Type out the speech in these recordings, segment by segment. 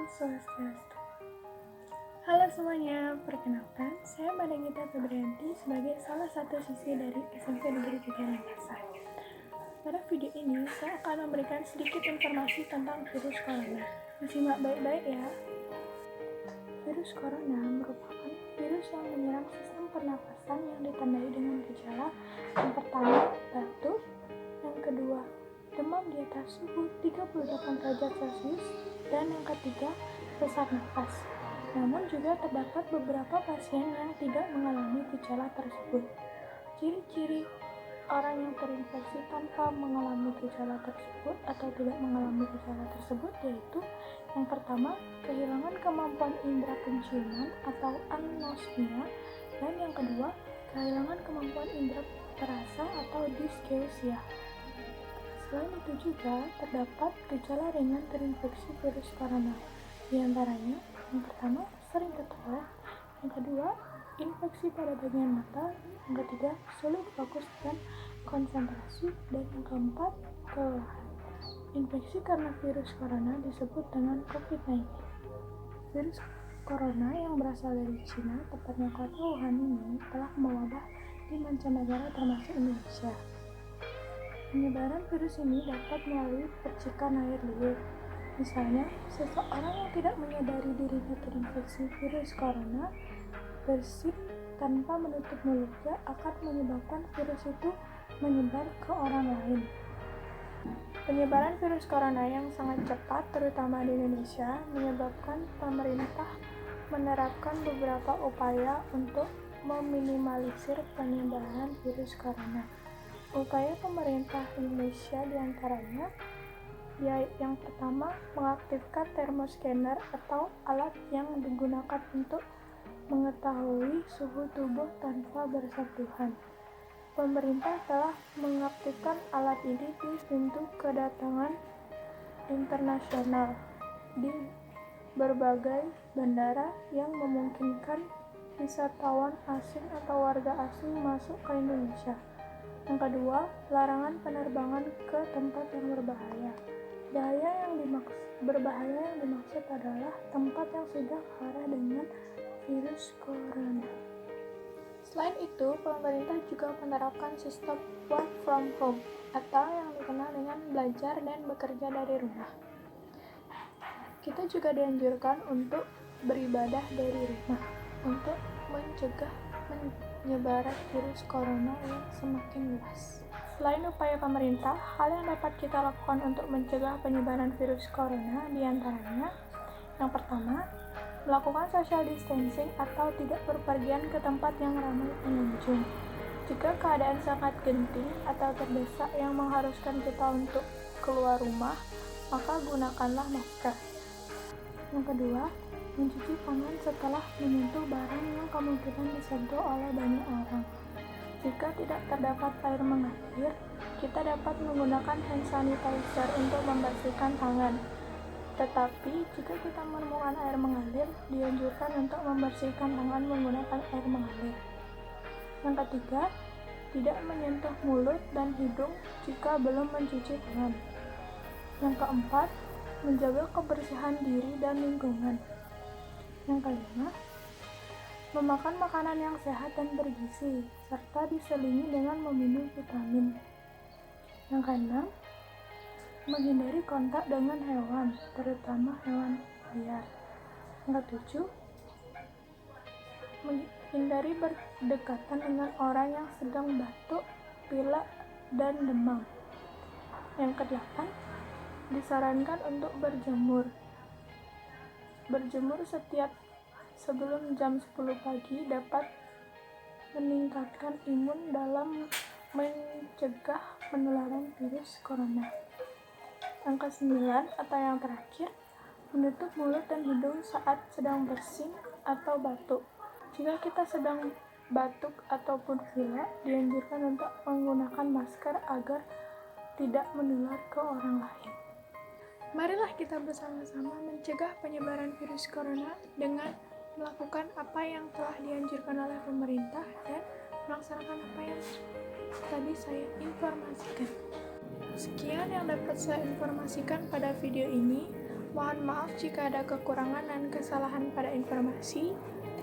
Swastiastu. Halo semuanya, perkenalkan, saya Madangita Febrianti sebagai salah satu siswi dari SMP Negeri 3 Denpasar. Pada video ini, saya akan memberikan sedikit informasi tentang virus corona. Disimak baik-baik ya. Virus corona merupakan virus yang menyerang sistem pernapasan yang ditandai dengan gejala yang pertama, batuk, yang kedua, demam di atas suhu 38 derajat Celcius, dan yang ketiga, sesak nafas. Namun juga terdapat beberapa pasien yang tidak mengalami gejala tersebut. Ciri-ciri orang yang terinfeksi tanpa mengalami gejala tersebut atau tidak mengalami gejala tersebut yaitu yang pertama, kehilangan kemampuan indera penciuman atau anosmia, dan yang kedua, kehilangan kemampuan indera perasa atau dysgeusia. Selain itu juga terdapat gejala ringan terinfeksi virus corona. Di antaranya, yang pertama, sering tertolak, yang kedua, infeksi pada bagian mata, yang ketiga, sulit fokus dan konsentrasi, dan yang keempat, kelelahan. Infeksi karena virus corona disebut dengan COVID-19. Virus corona yang berasal dari Cina, tepatnya kota Wuhan ini, telah mewabah di mancanegara termasuk Indonesia. Penyebaran virus ini dapat melalui percikan air liur. Misalnya, seseorang yang tidak menyadari dirinya terinfeksi virus corona bersin tanpa menutup mulutnya akan menyebabkan virus itu menyebar ke orang lain. Penyebaran virus corona yang sangat cepat, terutama di Indonesia, menyebabkan pemerintah menerapkan beberapa upaya untuk meminimalisir penyebaran virus corona. Upaya pemerintah Indonesia diantaranya, yang pertama, mengaktifkan thermoscanner atau alat yang digunakan untuk mengetahui suhu tubuh tanpa bersentuhan. Pemerintah telah mengaktifkan alat ini di pintu kedatangan internasional di berbagai bandara yang memungkinkan wisatawan asing atau warga asing masuk ke Indonesia. Yang kedua, larangan penerbangan ke tempat yang berbahaya. Berbahaya yang dimaksud adalah tempat yang sudah parah dengan virus corona. Selain itu, pemerintah juga menerapkan sistem work from home atau yang dikenal dengan belajar dan bekerja dari rumah. Kita juga dianjurkan untuk beribadah dari rumah untuk mencegah penyebaran virus corona yang semakin luas. Selain upaya pemerintah, hal yang dapat kita lakukan untuk mencegah penyebaran virus corona diantaranya, yang pertama, melakukan social distancing atau tidak berpergian ke tempat yang ramai pengunjung. Jika keadaan sangat genting atau terdesak yang mengharuskan kita untuk keluar rumah, maka gunakanlah masker. Yang kedua, mencuci tangan setelah menyentuh barang yang kemungkinan disentuh oleh banyak orang. Jika tidak terdapat air mengalir, kita dapat menggunakan hand sanitizer untuk membersihkan tangan. Tetapi, jika kita menemukan air mengalir, dianjurkan untuk membersihkan tangan menggunakan air mengalir. Yang ketiga, tidak menyentuh mulut dan hidung jika belum mencuci tangan. Yang keempat, menjaga kebersihan diri dan lingkungan. Yang kelima, memakan makanan yang sehat dan bergizi, serta diselingi dengan meminum vitamin. Yang keenam, menghindari kontak dengan hewan, terutama hewan liar. Yang ketujuh, menghindari berdekatan dengan orang yang sedang batuk, pilek, dan demam. Yang kedelapan, disarankan untuk berjemur. Berjemur setiap sebelum jam 10 pagi dapat meningkatkan imun dalam mencegah penularan virus corona. Yang ke-9 atau yang terakhir, menutup mulut dan hidung saat sedang bersin atau batuk. Jika kita sedang batuk ataupun pilek, dianjurkan untuk menggunakan masker agar tidak menular ke orang lain. Marilah kita bersama-sama mencegah penyebaran virus corona dengan melakukan apa yang telah dianjurkan oleh pemerintah dan melaksanakan apa yang tadi saya informasikan. Sekian yang dapat saya informasikan pada video ini. Mohon maaf jika ada kekurangan dan kesalahan pada informasi.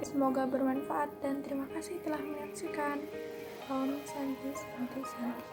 Semoga bermanfaat dan terima kasih telah menyaksikan. Om Santi Santi Santi.